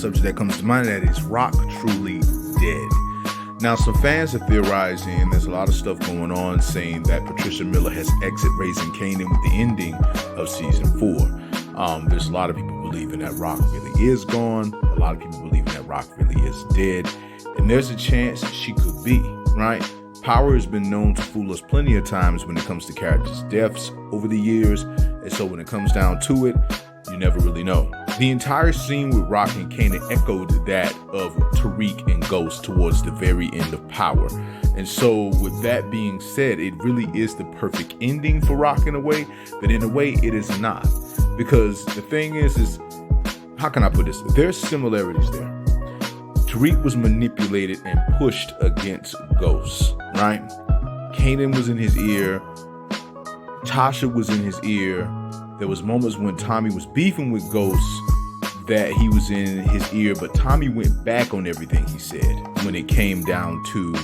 subject that comes to mind, that is Raq Truly Dead. Now, some fans are theorizing, and there's a lot of stuff going on saying that Patricia Miller has exit Raising Kanan with the ending of season 4. There's a lot of people believing that Raq really is gone. A lot of people believing that Raq really is dead. And there's a chance she could be, right? Power has been known to fool us plenty of times when it comes to characters' deaths over the years. And so when it comes down to it, you never really know. The entire scene with Raq and Kanan echoed that of Tariq and Ghost towards the very end of Power. And so with that being said, it really is the perfect ending for Raq in a way, but in a way it is not. Because the thing is how can I put this? There's similarities there. Tariq was manipulated and pushed against Ghost, right? Kanan was in his ear. Tasha was in his ear. There was moments when Tommy was beefing with Ghost that he was in his ear, but Tommy went back on everything he said when it came down to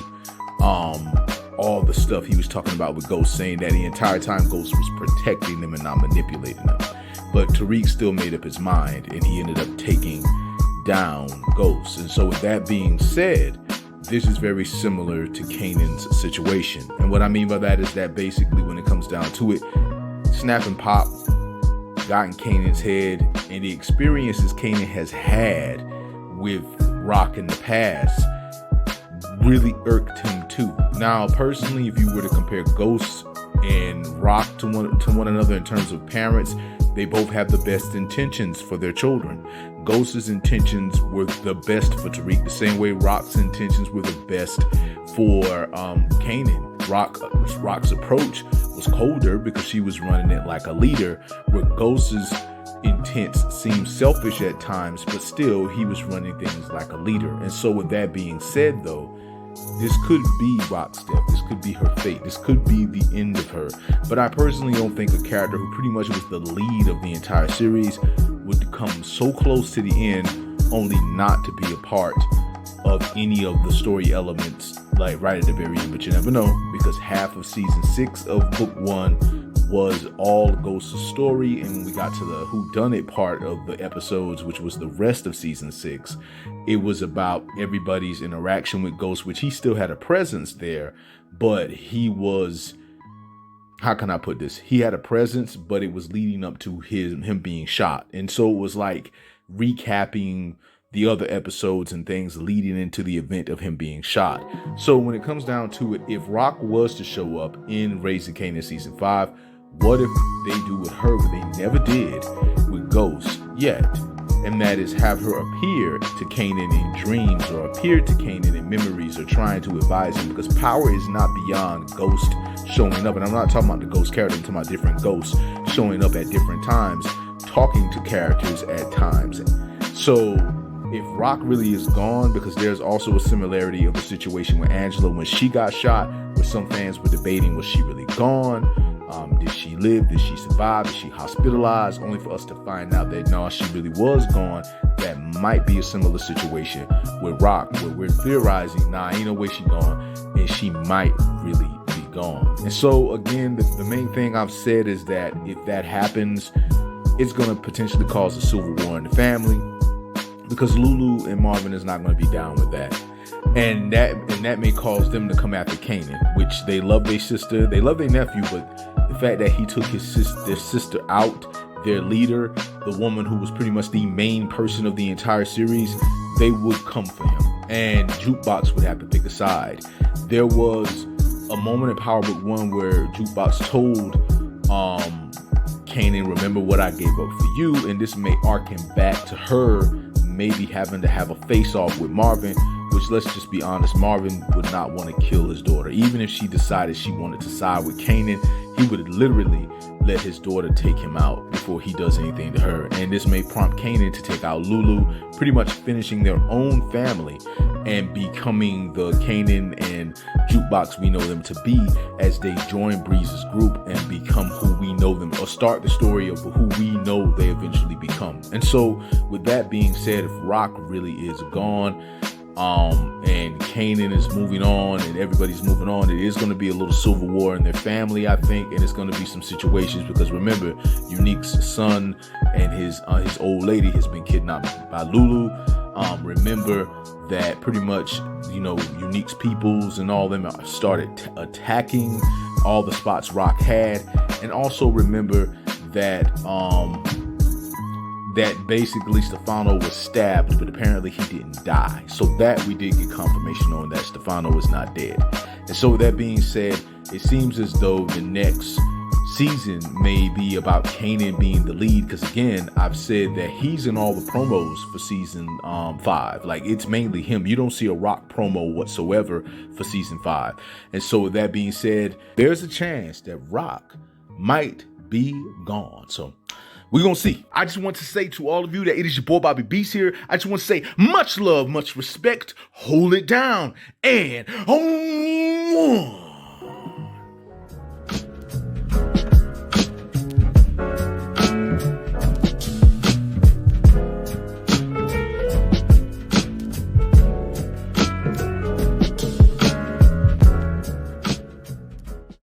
all the stuff he was talking about with Ghost, saying that the entire time Ghost was protecting them and not manipulating them. But Tariq still made up his mind, and he ended up taking down Ghost. And so with that being said, this is very similar to Kanan's situation. And what I mean by that is that basically when it comes down to it, Snap and Pop got in Kanan's head, and the experiences Kanan has had with Raq in the past really irked him too. Now, personally, if you were to compare Ghost and Raq to one another in terms of parents, they both have the best intentions for their children. Ghost's intentions were the best for Tariq, the same way Raq's intentions were the best for Kanan. Raq's approach was colder because she was running it like a leader, where Ghost's intents seemed selfish at times, but still he was running things like a leader. And so with that being said, though, this could be Raq's death. This could be her fate. This could be the end of her. But I personally don't think a character who pretty much was the lead of the entire series would come so close to the end only not to be a part of any of the story elements, like right at the very end. But you never know, because half of season 6 of book 1 was all Ghost's story, and when we got to the whodunit part of the episodes, which was the rest of season 6, it was about everybody's interaction with Ghost, which he still had a presence there, but he was, how can I put this? He had a presence, but it was leading up to him being shot. And so it was like recapping the other episodes and things leading into the event of him being shot. So when it comes down to it, if Raq was to show up in Raising Kanan season 5, what if they do with her what they never did with Ghost yet? And that is have her appear to Kanan in dreams, or appear to Kanan in memories, or trying to advise him, because power is not beyond Ghost showing up. And I'm not talking about the Ghost character, I'm talking about different Ghosts showing up at different times, talking to characters at times. So if Raq really is gone, because there's also a similarity of the situation with Angela when she got shot, where some fans were debating, was she really gone? Did she live? Did she survive? Is she hospitalized? Only for us to find out that no, she really was gone. That might be a similar situation with Raq, where we're theorizing, nah, ain't no way she gone, and she might really be gone. And so again, the main thing I've said is that if that happens, it's going to potentially cause a civil war in the family, because Lulu and Marvin is not going to be down with that. And that may cause them to come after Kanan, which they love their sister, they love their nephew, but the fact that he took their sister out, their leader, the woman who was pretty much the main person of the entire series, they would come for him. And Jukebox would have to pick a side. There was a moment in Power Book 1 where Jukebox told Kanan, remember what I gave up for you, and this may arc him back to her maybe having to have a face-off with Marvin, which, let's just be honest, Marvin would not want to kill his daughter. Even if she decided she wanted to side with Kanan, he would literally let his daughter take him out before he does anything to her. And this may prompt Kanan to take out Lulu, pretty much finishing their own family and becoming the Kanan and Jukebox we know them to be, as they join Breeze's group and become who we know them, or start the story of who we know they eventually become. And so with that being said, if Raq really is gone, and Kanan is moving on and everybody's moving on, it is going to be a little civil war in their family, I think, and it's going to be some situations, because remember, Unique's son and his old lady has been kidnapped by Lulu. Remember that pretty much, Unique's peoples and all them started attacking all the spots Raq had. And also remember that that basically Stefano was stabbed, but apparently he didn't die. So that we did get confirmation on, that Stefano is not dead. And so with that being said, it seems as though the next season may be about Kanan being the lead, because again, I've said that he's in all the promos for season 5. Like, it's mainly him. You don't see a Raq promo whatsoever for season 5. And so with that being said, there's a chance that Raq might be gone. So we're going to see. I just want to say to all of you that it is your boy Bobby Beast here. I just want to say much love, much respect, hold it down, and